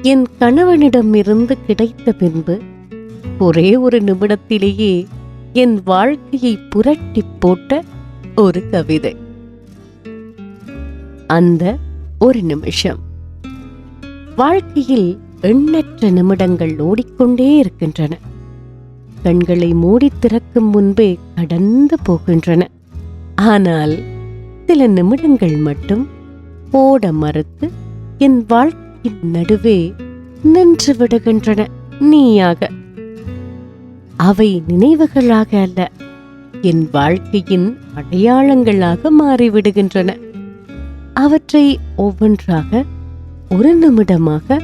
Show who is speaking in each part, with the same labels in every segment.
Speaker 1: என் கணவனிடமிருந்து கிடைத்த பின்பு ஒரே ஒரு நிமிடத்திலேயே என் வாழ்க்கையை புரட்டி போட்ட ஒரு கவிதை. அந்த ஒரு நிமிஷம். வாழ்க்கையில் எண்ணற்ற நிமிடங்கள் ஓடிக்கொண்டே இருக்கின்றன. கண்களை மூடி திறக்கும் முன்பே கடந்து போகின்றன. ஆனால் சில நிமிடங்கள் மட்டும் ஓட மறுத்து என் வாழ்க்கையின் நடுவே நின்று விடுகின்றன. நீயாக அவை நினைவுகளாக அல்ல, என் வாழ்க்கையின் அடையாளங்களாக மாறிவிடுகின்றன. அவற்றை ஒவ்வொன்றாக ஒரு நிமிடமாக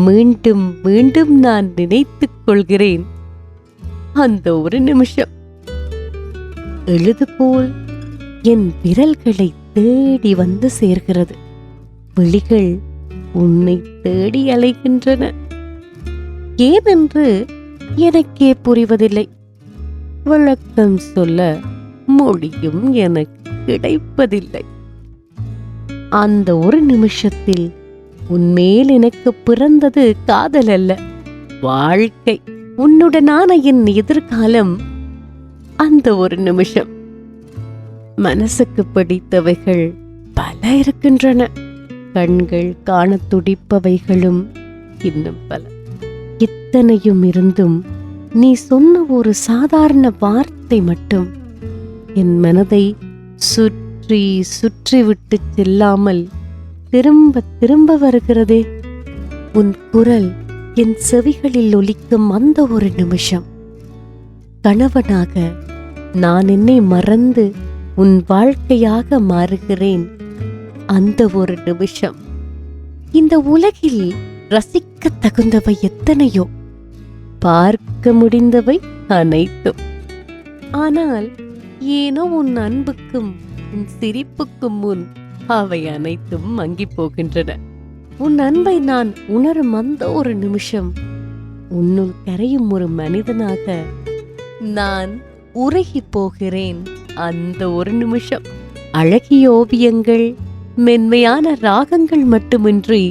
Speaker 1: மீண்டும் மீண்டும் நான் நினைத்துக் கொள்கிறேன். அந்த ஒரு நிமிஷம் எழுதுபோல் என் விரல்களை தேடி வந்து சேர்கிறது. விழிகள் உன்னை தேடி அலைகின்றன. ஏனென்று எனக்கே புரிவதில்லை. விளக்கம் சொல்ல மொழியும் எனக்கு கிடைப்பதில்லை. அந்த ஒரு நிமிஷத்தில் உன்மேல் எனக்கு பிறந்தது காதல் அல்ல, வாழ்க்கை. உன்னுடனான என் எதிர்காலம். அந்த ஒரு நிமிஷம். மனசுக்கு பிடித்தவைகள் பல இருக்கின்றன. கண்கள் காண துடிப்பவைகளும் இன்னும் பல. இத்தனையும் இருந்தும் நீ சொன்ன ஒரு சாதாரண வார்த்தை மட்டும் என் மனதை சுற்றி சுற்றி விட்டு செல்லாமல் திரும்ப திரும்ப வருகிறதே. உன் குரல் என் செவிகளில் ஒலிக்கும் அந்த ஒரு நிமிஷம். கணவனாக நான் என்னை மறந்து உன் வாழ்க்கையாக மாறுகிறேன். அந்த ஒரு நிமிஷம். இந்த உலகில் ரசிக்க தகுந்தவை எத்தனையோ, பார்க்க முடிந்தவை அனைத்தும். ஆனால் ஏனோ உன் அன்புக்கும் உன் சிரிப்புக்கும் முன் அவை அனைத்தும் மங்கி போகின்றன. உன் அன்பை நான் உணரும் அந்த ஒரு நிமிஷம், உன்னுள் கரையும் ஒரு மனிதனாக நான் உருகி போகிறேன். அந்த ஒரு நிமிஷம். அழகிய ஓவியங்கள், மென்மையான ராகங்கள் மட்டுமின்றி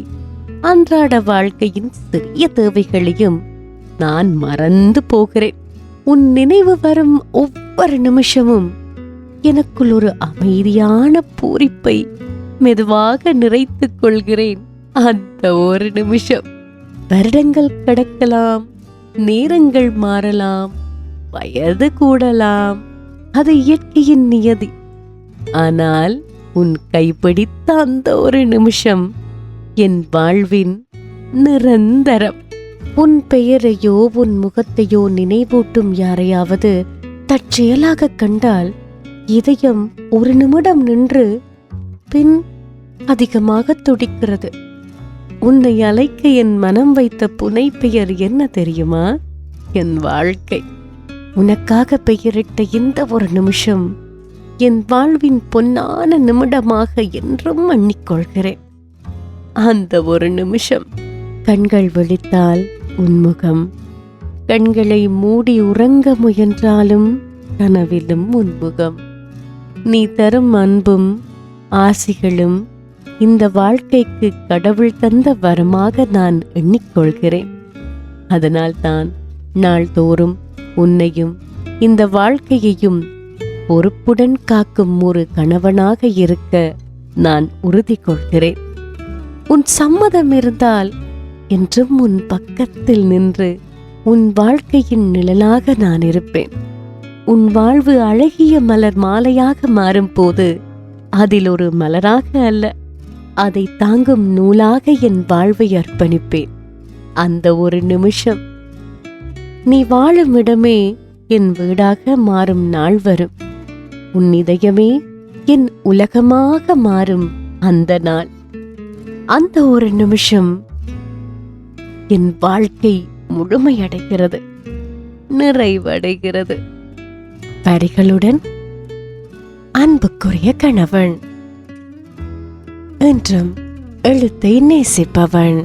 Speaker 1: அன்றாட வாழ்க்கையின் சிறிய தேவைகளையும் நான் மறந்து போகிறேன். உன் நினைவு வரும் ஒவ்வொரு நிமிஷமும் எனக்குள் ஒரு அமைதியான பூரிப்பை மெதுவாக நிறைத்துக் கொள்கிறேன். அந்த ஒரு நிமிஷம். வருடங்கள் கடக்கலாம், நேரங்கள் மாறலாம், வயது கூடலாம், அது இயற்கையின் நியதி. ஆனால் உன் கைப்பிடித்த அந்த ஒரு நிமிஷம் என் வாழ்வின் நிரந்தரம். உன் பெயரையோ உன் முகத்தையோ நினைவூட்டும் யாரையாவது தற்செயலாக கண்டால் இதயம் ஒரு நிமிடம் நின்று பின் அதிகமாக துடிக்கிறது. உன்னை அழைக்க என் மனம் வைத்த புனை பெயர் என்ன தெரியுமா? என் வாழ்க்கை. உனக்காக பெயரிட்ட இந்த ஒரு நிமிஷம் என் வாழ்வின் பொன்னான நிமிடமாக என்றும் எண்ணிக்கொள்கிறேன். அந்த ஒரு நிமிஷம். கண்கள் விழித்தால் உன்முகம், கண்களை மூடி உறங்க முயன்றாலும் கனவிலும் உன்முகம். நீ தரும் அன்பும் ஆசிகளும் இந்த வாழ்க்கைக்கு கடவுள் தந்த வரமாக நான் எண்ணிக்கொள்கிறேன். அதனால்தான் நாள்தோறும் உன்னையும் இந்த வாழ்க்கையையும் பொறுப்புடன் காக்கும் ஒரு கணவனாக இருக்க நான் உறுதி கொள்கிறேன். உன் சம்மதம் இருந்தால் என்றும் உன் பக்கத்தில் நின்று உன் வாழ்க்கையின் நிழலாக நான் இருப்பேன். உன் வாழ்வு அழகிய மலர் மாலையாக மாறும் போது அதில் ஒரு மலராக அல்ல, அதை தாங்கும் நூலாக என் வாழ்வை அர்ப்பணிப்பேன். அந்த ஒரு நிமிஷம். நீ வாழும் இடமே என் வீடாக மாறும் நாள் வரும். உன் இதயமே என் உலகமாக மாறும் அந்த நாள். அந்த ஒரு நிமிஷம் என் வாழ்க்கை முழுமையடைகிறது, நிறைவடைகிறது. வரிகளுடன் அன்புக்குரிய கணவன், என்றும் எழுத்தை நேசிப்பவன்.